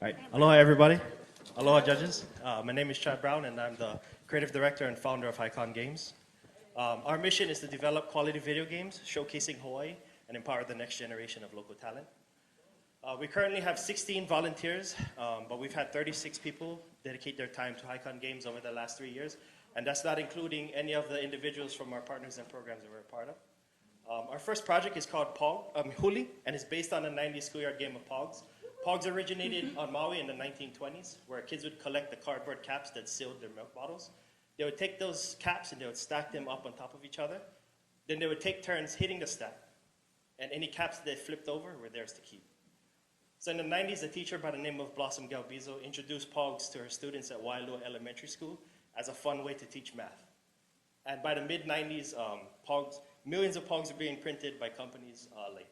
All right. Aloha, everybody. Aloha, judges. My name is Chad Brown, and I'm the creative director and founder of HICON Games. Our mission is to develop quality video games, showcasing Hawaii, and empower the next generation of local talent. We currently have 16 volunteers, but we've had 36 people dedicate their time to HICON Games over the last 3 years, and that's not including any of the individuals from our partners and programs that we're a part of. Our first project is called Huli, and it's based on a 90s schoolyard game of Pogs. Pogs originated on Maui in the 1920s, where kids would collect the cardboard caps that sealed their milk bottles. They would take those caps and they would stack them up on top of each other. Then they would take turns hitting the stack, and any caps they flipped over were theirs to keep. So in the 90s, a teacher by the name of Blossom Galbizo introduced Pogs to her students at Wailua Elementary School as a fun way to teach math. And by the mid-90s, millions of Pogs were being printed by companies like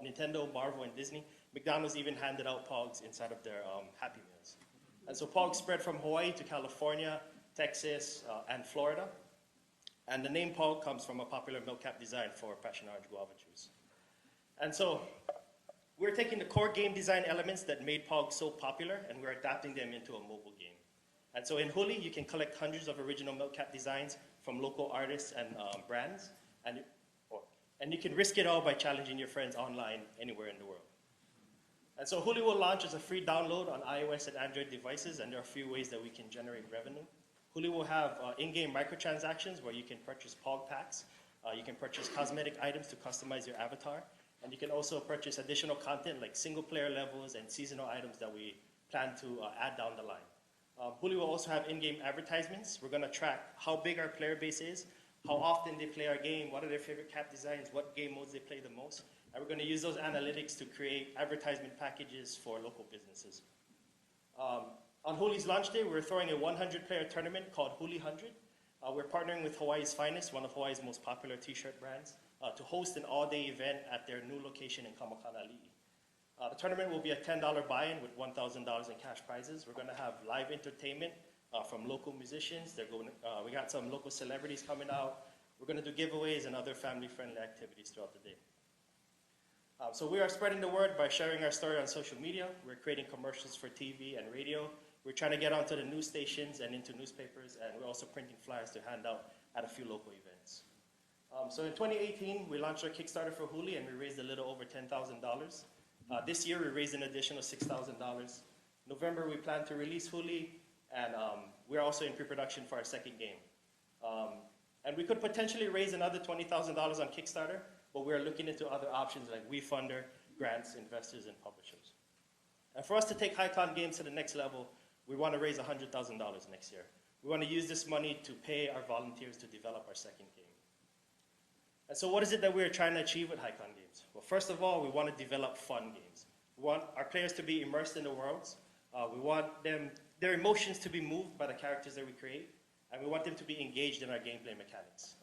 Nintendo, Marvel, and Disney. McDonald's even handed out Pogs inside of their Happy Meals. And so Pogs spread from Hawaii to California, Texas, and Florida. And the name Pog comes from a popular milk cap design for Passion Orange guava juice. And so we're taking the core game design elements that made Pog so popular, and we're adapting them into a mobile game. And so in Huli, you can collect hundreds of original milk cap designs from local artists and brands, and you can risk it all by challenging your friends online anywhere in the world. And so Huli will launch as a free download on iOS and Android devices, and there are a few ways that we can generate revenue. Huli will have in-game microtransactions where you can purchase Pog packs, you can purchase cosmetic items to customize your avatar, and you can also purchase additional content like single-player levels and seasonal items that we plan to add down the line. Huli will also have in-game advertisements. We're going to track how big our player base is, how often they play our game, what are their favorite cap designs, what game modes they play the most. And we're going to use those analytics to create advertisement packages for local businesses. On Huli's launch day, we're throwing a 100-player tournament called Huli 100. We're partnering with Hawaii's Finest, one of Hawaii's most popular t-shirt brands, to host an all-day event at their new location in Kamakana. The tournament will be a $10 buy-in with $1,000 in cash prizes. We're going to have live entertainment from local musicians. We got some local celebrities coming out. We're going to do giveaways and other family-friendly activities throughout the day. So we are spreading the word by sharing our story on social media. We're creating commercials for TV and radio. We're trying to get onto the news stations and into newspapers, and we're also printing flyers to hand out at a few local events. So in 2018, we launched our Kickstarter for Huli, and we raised a little over $10,000. This year, we raised an additional $6,000. November, we plan to release Huli, and we're also in pre-production for our second game. And we could potentially raise another $20,000 on Kickstarter, but we're looking into other options like WeFunder, grants, investors, and publishers. And for us to take HICON Games to the next level, we want to raise $100,000 next year. We want to use this money to pay our volunteers to develop our second game. And so what is it that we're trying to achieve with HICON Games? Well, first of all, we want to develop fun games. We want our players to be immersed in the worlds. We want their emotions to be moved by the characters that we create, and we want them to be engaged in our gameplay mechanics.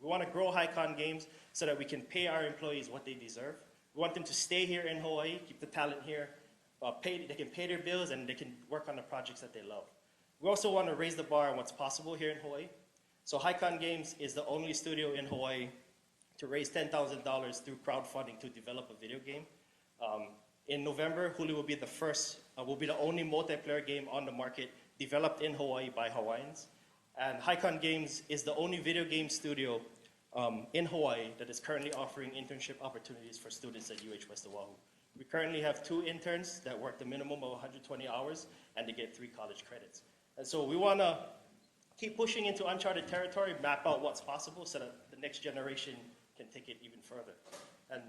We want to grow HICON Games so that we can pay our employees what they deserve. We want them to stay here in Hawaii, keep the talent here, they can pay their bills, and they can work on the projects that they love. We also want to raise the bar on what's possible here in Hawaii. So HICON Games is the only studio in Hawaii to raise $10,000 through crowdfunding to develop a video game. In November, Huli will be the only multiplayer game on the market developed in Hawaii by Hawaiians. And HICON Games is the only video game studio in Hawaii that is currently offering internship opportunities for students at UH West Oahu. We currently have 2 interns that work the minimum of 120 hours, and they get 3 college credits. And so we want to keep pushing into uncharted territory, map out what's possible so that the next generation can take it even further. And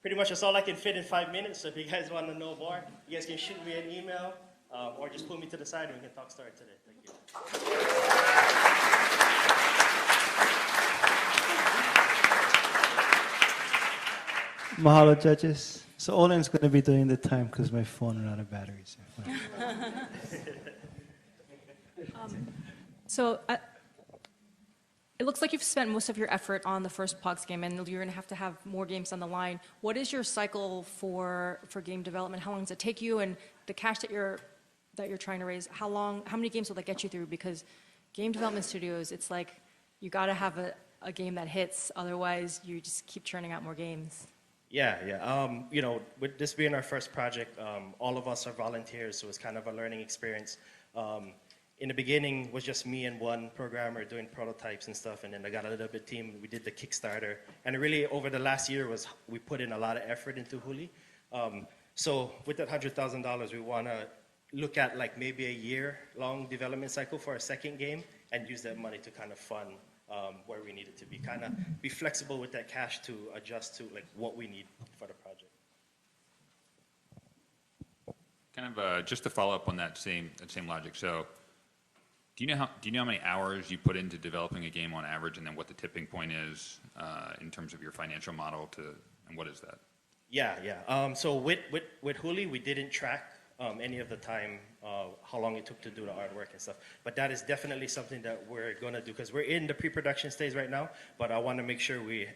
pretty much that's all I can fit in 5 minutes. So if you guys want to know more, you guys can shoot me an email or just pull me to the side and we can talk story today. Thank you. Mahalo, judges. So Olen's going to be doing the time because my phone ran out of batteries. It looks like you've spent most of your effort on the first Pogs game, and you're going to have more games on the line. What is your cycle for game development? How long does it take you? And the cash that you're trying to raise, how many games will that get you through? Because game development studios, it's like you got to have a game that hits, otherwise you just keep churning out more games. You know, with this being our first project, all of us are volunteers, so it's kind of a learning experience. In the beginning, it was just me and one programmer doing prototypes and stuff, and then I got a little bit team. We did the Kickstarter, and really over the last year we put in a lot of effort into Huli. So with that $100,000, we want to look at like maybe a year-long development cycle for a second game, and use that money to kind of fund where we need it to be. Kind of be flexible with that cash to adjust to like what we need for the project. Kind of just to follow up on that same logic. So, do you know how many hours you put into developing a game on average, and then what the tipping point is in terms of your financial model and what is that? So with Huli, we didn't track any of the time, how long it took to do the artwork and stuff. But that is definitely something that we're going to do, because we're in the pre-production stage right now, but I want to make sure we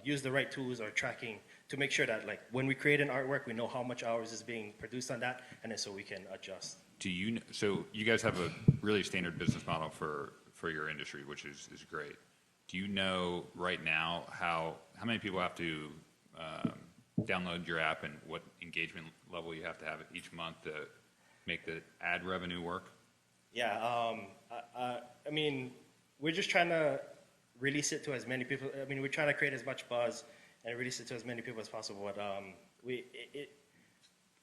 use the right tools or tracking to make sure that like when we create an artwork, we know how much hours is being produced on that, and then so we can adjust. So you guys have a really standard business model for your industry, which is great. Do you know right now how many people have to download your app and what engagement level you have to have each month to make the ad revenue work? I mean, we're just trying to release it to as many people. I mean, we're trying to create as much buzz and release it to as many people as possible. But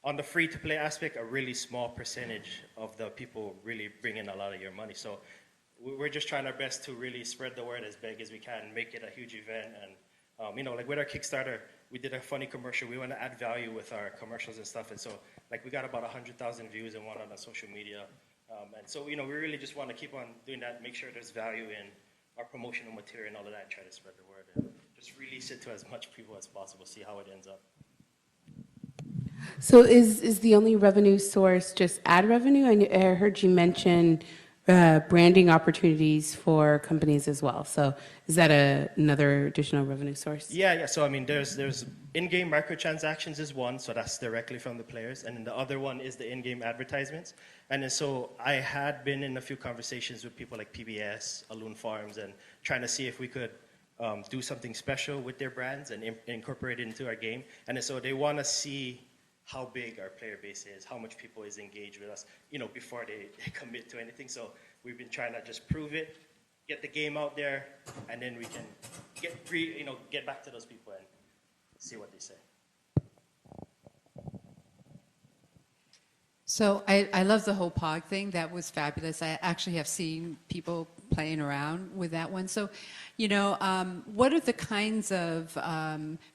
on the free-to-play aspect, a really small percentage of the people really bring in a lot of your money. So we're just trying our best to really spread the word as big as we can, make it a huge event. And, you know, like with our Kickstarter, we did a funny commercial. We want to add value with our commercials and stuff. And so, like, we got about 100,000 views and one on the social media. And so, you know, we really just want to keep on doing that, make sure there's value in our promotional material and all of that, and try to spread the word and just release it to as much people as possible, see how it ends up. So is the only revenue source just ad revenue? I heard you mention branding opportunities for companies as well. So is that another additional revenue source? Yeah. So I mean, there's in-game microtransactions is one, so that's directly from the players, and then the other one is the in-game advertisements. And then so I had been in a few conversations with people like PBS, Alloon Farms, and trying to see if we could do something special with their brands and incorporate it into our game. And then so they want to see how big our player base is, how much people is engaged with us, you know, before they commit to anything. So we've been trying to just prove it, get the game out there, and then we can get back to those people and see what they say. So I love the whole POG thing. That was fabulous. I actually have seen people playing around with that one. So, you know, what are the kinds of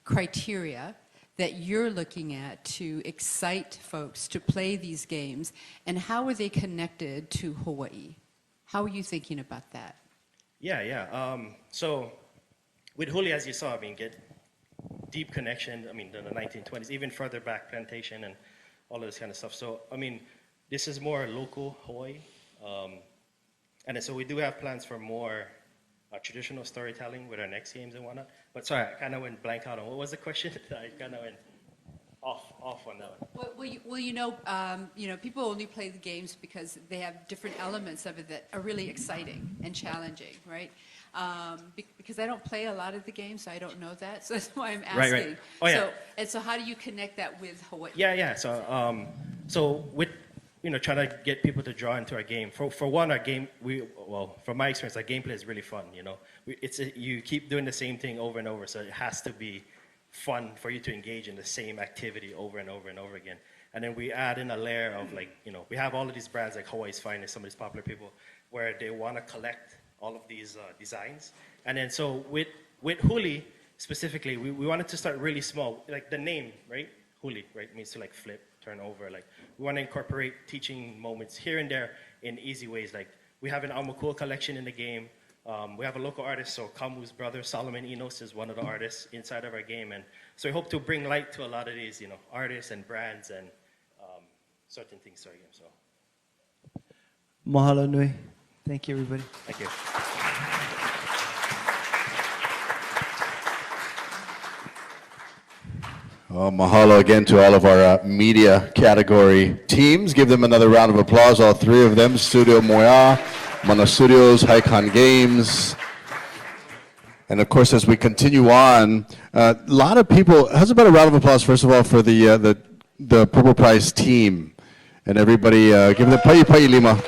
criteria that you're looking at to excite folks to play these games, and how are they connected to Hawaii? How are you thinking about that? So with Huli, as you saw, I mean, get deep connection. I mean, the 1920s, even further back, plantation and all of this kind of stuff. So, I mean, this is more local Hawaii. And so we do have plans for more traditional storytelling with our next games and whatnot. But sorry, I kind of went blank out on what was the question? I kind of went off on that one. Well, you know, people only play the games because they have different elements of it that are really exciting and challenging, right? Because I don't play a lot of the games, so I don't know that. So that's why I'm asking. Right. Oh, yeah. So how do you connect that with Hawaii? Yeah. So with trying to get people to draw into our game. For one, our game, from my experience, our gameplay is really fun. You know, you keep doing the same thing over and over, so it has to be fun for you to engage in the same activity over and over and over again. And then we add in a layer of we have all of these brands like Hawaii's Finest, some of these popular people, where they want to collect all of these designs. And then so with Huli specifically, we wanted to start really small. Like the name, right? Huli, right, means to like flip, turn over. Like we want to incorporate teaching moments here and there in easy ways. Like we have an Aumakua collection in the game. We have a local artist, so Kamu's brother, Solomon Enos, is one of the artists inside of our game. And so we hope to bring light to a lot of these, artists and brands and certain things to our game. So. Mahalo nui. Thank you, everybody. Thank you. Mahalo again to all of our media category teams. Give them another round of applause, all three of them. Studio Moya, Mana Studios, HICON Games. And of course, as we continue on, a lot of people, how's about a round of applause, first of all, for the Purple Prize team? And everybody, give them the Pai Pai Lima.